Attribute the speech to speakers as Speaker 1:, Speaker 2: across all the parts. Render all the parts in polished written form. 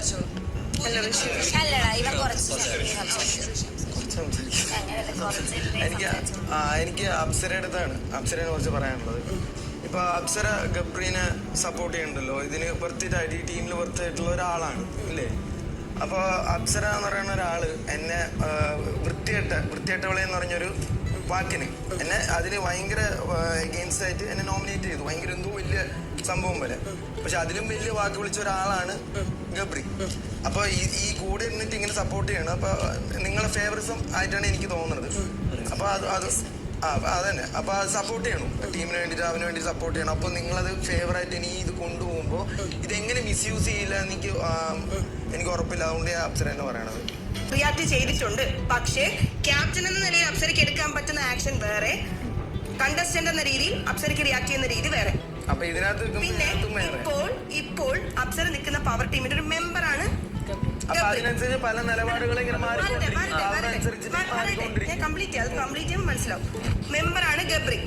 Speaker 1: സംസാരിച്ചോ?
Speaker 2: അല്ലടാ ഇവൻ കുറച്ച്
Speaker 3: എനിക്ക് അപ്സരയുടെ അടുത്താണ് അപ്സരയെ കുറിച്ച് പറയാനുള്ളത്. ഇപ്പൊ അപ്സര ഗബ്രീനെ സപ്പോർട്ട് ചെയ്യണ്ടല്ലോ, ഇതിന് വെറുത്തിട്ടായിട്ട് ഈ ടീമിൽ വെറുത്തായിട്ടുള്ള ഒരാളാണ് ഇല്ലേ. അപ്പൊ അപ്സര എന്ന് പറയുന്ന ഒരാള് എന്നെ വൃത്തികെട്ടവളെ എന്ന് പറഞ്ഞൊരു വാക്കിന് എന്നെ അതിന് ഭയങ്കര എഗെയിൻസ്റ്റ് ആയിട്ട് എന്നെ നോമിനേറ്റ് ചെയ്തു. ഭയങ്കര എന്തോ വലിയ സംഭവം പോലെ. പക്ഷെ അതിലും വലിയ വാക്ക് വിളിച്ച ഒരാളാണ് ഗബ്രി. അപ്പൊ ഈ കൂടെ നിന്നിട്ട് ഇങ്ങനെ സപ്പോർട്ട് ചെയ്യണം. അപ്പൊ നിങ്ങളെ ഫേവറിസം ആയിട്ടാണ് എനിക്ക് തോന്നുന്നത്. അപ്പൊ അതന്നെ. അപ്പൊ അത് സപ്പോർട്ട് ചെയ്യണം, ടീമിന് വേണ്ടിയിട്ട് അവന് വേണ്ടി സപ്പോർട്ട് ചെയ്യണം. അപ്പൊ നിങ്ങളത് ഫേവറായിട്ട് ഇനി ഇത് കൊണ്ടുപോകുമ്പോ ഇതെങ്ങനെ മിസ്യൂസ് ചെയ്യില്ല എനിക്ക് ഉറപ്പില്ല. അതുകൊണ്ട് ഞാൻ അപ്സര എന്ന് പറയണത്.
Speaker 1: റിയാക്ട് ചെയ്തിട്ടുണ്ട്. പക്ഷേ ക്യാപ്റ്റൻ എന്ന നിലയിൽ അപ്സരയ്ക്ക് എടുക്കാൻ പറ്റുന്ന ആക്ഷൻ വേറെ, കണ്ടസ്റ്റന്റ് എന്ന രീതിയിൽ അപ്സരയ്ക്ക് റിയാക്ട് ചെയ്യുന്ന രീതി വേറെ.
Speaker 3: അപ്പൊ ഇതിനകത്ത്
Speaker 1: പിന്നെ ഇപ്പോൾ അപ്സര നിൽക്കുന്ന പവർ ടീമിന്റെ ഒരു മെമ്പറാണ്.
Speaker 3: അതിനനുസരിച്ച് പല നിലപാടുകൾ
Speaker 1: കംപ്ലീറ്റ് ചെയ്യുമ്പോൾ മനസ്സിലാവും. മെമ്പറാണ് ഗബ്രി.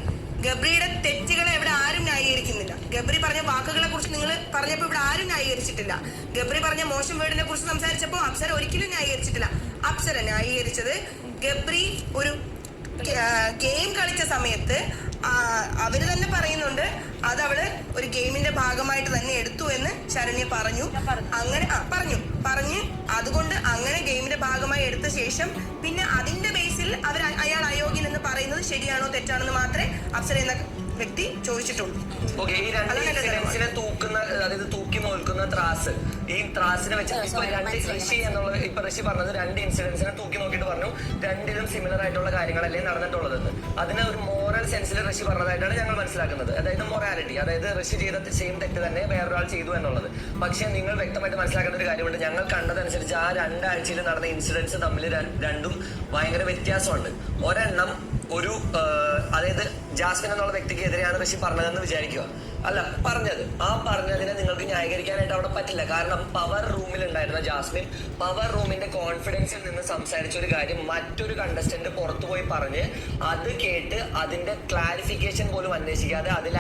Speaker 1: ഗബ്രിയുടെ തെറ്റുകളെ ഇവിടെ ആരും ന്യായീകരിക്കുന്നില്ല. ഗബ്രി പറഞ്ഞ വാക്കുകളെ കുറിച്ച് നിങ്ങൾ പറഞ്ഞപ്പോൾ ഇവിടെ ആരും ന്യായീകരിച്ചിട്ടില്ല. ഗബ്രി പറഞ്ഞ മോശം വേർഡിനെ കുറിച്ച് സംസാരിച്ചപ്പോൾ അപ്സര ഒരിക്കലും ന്യായീകരിച്ചിട്ടില്ല. അപ്സര ന്യായീകരിച്ചത് ഗബ്രി ഒരു ഗെയിം കളിച്ച സമയത്ത് അവര് തന്നെ പറയുന്നുണ്ട് അത് അവള് ഒരു ഗെയിമിന്റെ ഭാഗമായിട്ട് തന്നെ എടുത്തു എന്ന് ശരണ്യ പറഞ്ഞു. അങ്ങനെ പറഞ്ഞ് അതുകൊണ്ട് അങ്ങനെ ഗെയിമിന്റെ ഭാഗമായി എടുത്ത ശേഷം പിന്നെ അതിന്റെ ബേസിൽ അയാൾ അയോഗ്യൻ എന്ന് പറയുന്നത് ശരിയാണോ തെറ്റാണോ എന്ന് മാത്രമേ അപ്സര എന്ന വ്യക്തി ചോദിച്ചിട്ടുള്ളൂ.
Speaker 4: ഈ രണ്ട് ഇൻസിഡൻസിനെ തൂക്കി നോക്കുന്ന ത്രാസ്, ഈ ത്രാസിനെ വെച്ച് ഋഷി എന്നുള്ള ഇപ്പൊ ഋഷി പറഞ്ഞത് രണ്ട് ഇൻസിഡൻസിനെ തൂക്കി നോക്കിയിട്ട് പറഞ്ഞു രണ്ടിലും സിമിലർ ആയിട്ടുള്ള കാര്യങ്ങളല്ലേ നടന്നിട്ടുള്ളതെന്ന്. അതിനെ ഒരു മോറൽ സെൻസിൽ ഋഷി പറഞ്ഞതായിട്ടാണ് ഞങ്ങൾ മനസ്സിലാക്കുന്നത്. അതായത് മൊറാലിറ്റി, അതായത് ഋഷി ചെയ്ത സെയിം തെറ്റ് തന്നെ വേറൊരാൾ ചെയ്തു എന്നുള്ളത്. പക്ഷെ നിങ്ങൾ വ്യക്തമായിട്ട് മനസ്സിലാക്കേണ്ട ഒരു കാര്യമുണ്ട്. ഞങ്ങൾ കണ്ടതനുസരിച്ച് ആ രണ്ടാഴ്ചയിൽ നടന്ന ഇൻസിഡൻസ് തമ്മിൽ രണ്ടും ഭയങ്കര വ്യത്യാസമുണ്ട്. ഒരെണ്ണം അതായത് ജാസ്മിൻ എന്നുള്ള വ്യക്തിക്ക് എതിരെയാണ് ഋഷി പറഞ്ഞതെന്ന് വിചാരിക്കുക. അല്ല, പറഞ്ഞതിനെ നിങ്ങൾക്ക് ന്യായീകരിക്കാനായിട്ട് അവിടെ പറ്റില്ല. കാരണം പവർ റൂമിൽ ഉണ്ടായിരുന്ന ജാസ്മിൻ പവർ റൂമിന്റെ കോൺഫിഡൻസിൽ നിന്ന് സംസാരിച്ച ഒരു കാര്യം മറ്റൊരു കണ്ടസ്റ്റന്റ് പുറത്തുപോയി പറഞ്ഞ് അത് കേട്ട് അതിന്റെ ക്ലാരിഫിക്കേഷൻ പോലും അന്വേഷിക്കാതെ അതിൽ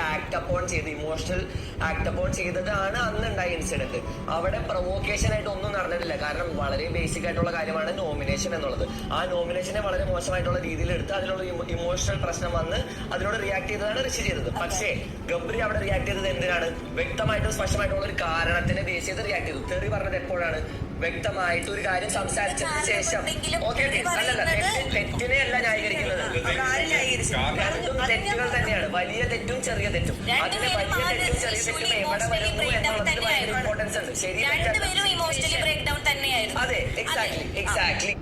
Speaker 4: ഇമോഷണൽ ആക്ട് അപ്പോൺ ചെയ്തതാണ് അന്നുണ്ടായ ഇൻസിഡന്റ്. അവിടെ പ്രൊവോക്കേഷൻ ആയിട്ട് ഒന്നും നടന്നിട്ടില്ല. കാരണം വളരെ ബേസിക് ആയിട്ടുള്ള കാര്യമാണ് നോമിനേഷൻ എന്നുള്ളത്. ആ നോമിനേഷനെ വളരെ മോശമായിട്ടുള്ള രീതിയിൽ എടുത്ത് അതിനുള്ള ഇമോഷണൽ പ്രശ്നം വന്ന് അതിനോട് റിയാക്ട് ചെയ്തതാണ് ഋഷി ചെയ്തത്. പക്ഷേ ഗബ്രി അവിടെ റിയാക്ട് ചെയ്തത് എന്തിനാണ്? വ്യക്തമായിട്ടും സ്പഷ്ടമായിട്ടുള്ള ഒരു കാരണത്തിനെ ബേസ് ചെയ്ത് റിയാക്ട് ചെയ്തു. തെറി പറഞ്ഞത് എപ്പോഴാണ്? വ്യക്തമായിട്ട് ഒരു കാര്യം സംസാരിച്ചതിന് ശേഷം. തെറ്റിനെ അല്ല ന്യായീകരിക്കുന്നത്. രണ്ടും തെറ്റുകൾ തന്നെയാണ്. വലിയ തെറ്റും ചെറിയ തെറ്റും. അതിന് വലിയ തെറ്റും ചെറിയ തെറ്റും എവിടെ വരുന്നു എന്നുള്ളതിന് ഭയങ്കര ഇമ്പോർട്ടൻസ് ഉണ്ട്. ശരി, അതെ, എക്സാക്ട്ലി.